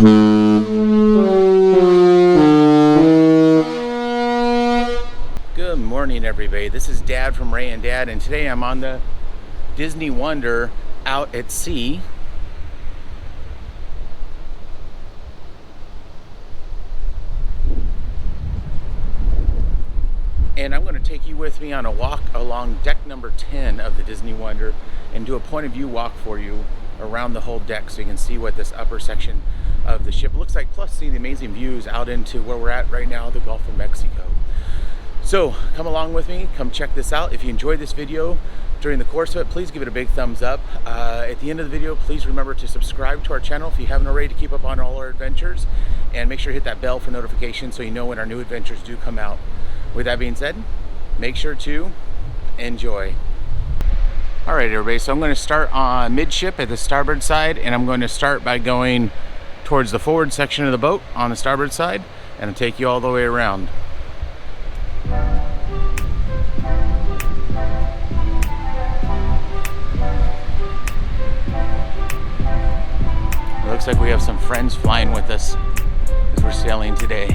Good morning, everybody. This is Dad from Rae and Dad, and today I'm on the Disney Wonder out at sea. And I'm going to take you with me on a walk along deck number 10 of the Disney Wonder and do a point of view walk for you around the whole deck so you can see what this upper section of the ship looks like, plus see the amazing views out into where we're at right now, the Gulf of Mexico. So come along with me, come check this out. If you enjoyed this video during the course of it, please give it a big thumbs up. At the end of the video, please remember to subscribe to our channel if you haven't already, to keep up on all our adventures, and make sure to hit that bell for notifications so you know when our new adventures do come out. With that being said, make sure to enjoy. All right, everybody, so I'm going to start on midship at the starboard side, and I'm going to start by going towards the forward section of the boat on the starboard side, and I'll take you all the way around. It looks like we have some friends flying with us as we're sailing today.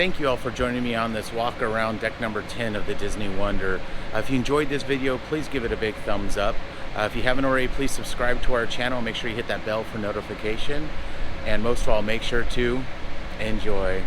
thank you all for joining me on this walk around deck number 10 of the Disney Wonder. If you enjoyed this video, please give it a big thumbs up. If you haven't already, please subscribe to our channel. Make sure you hit that bell for notification. And most of all, make sure to enjoy.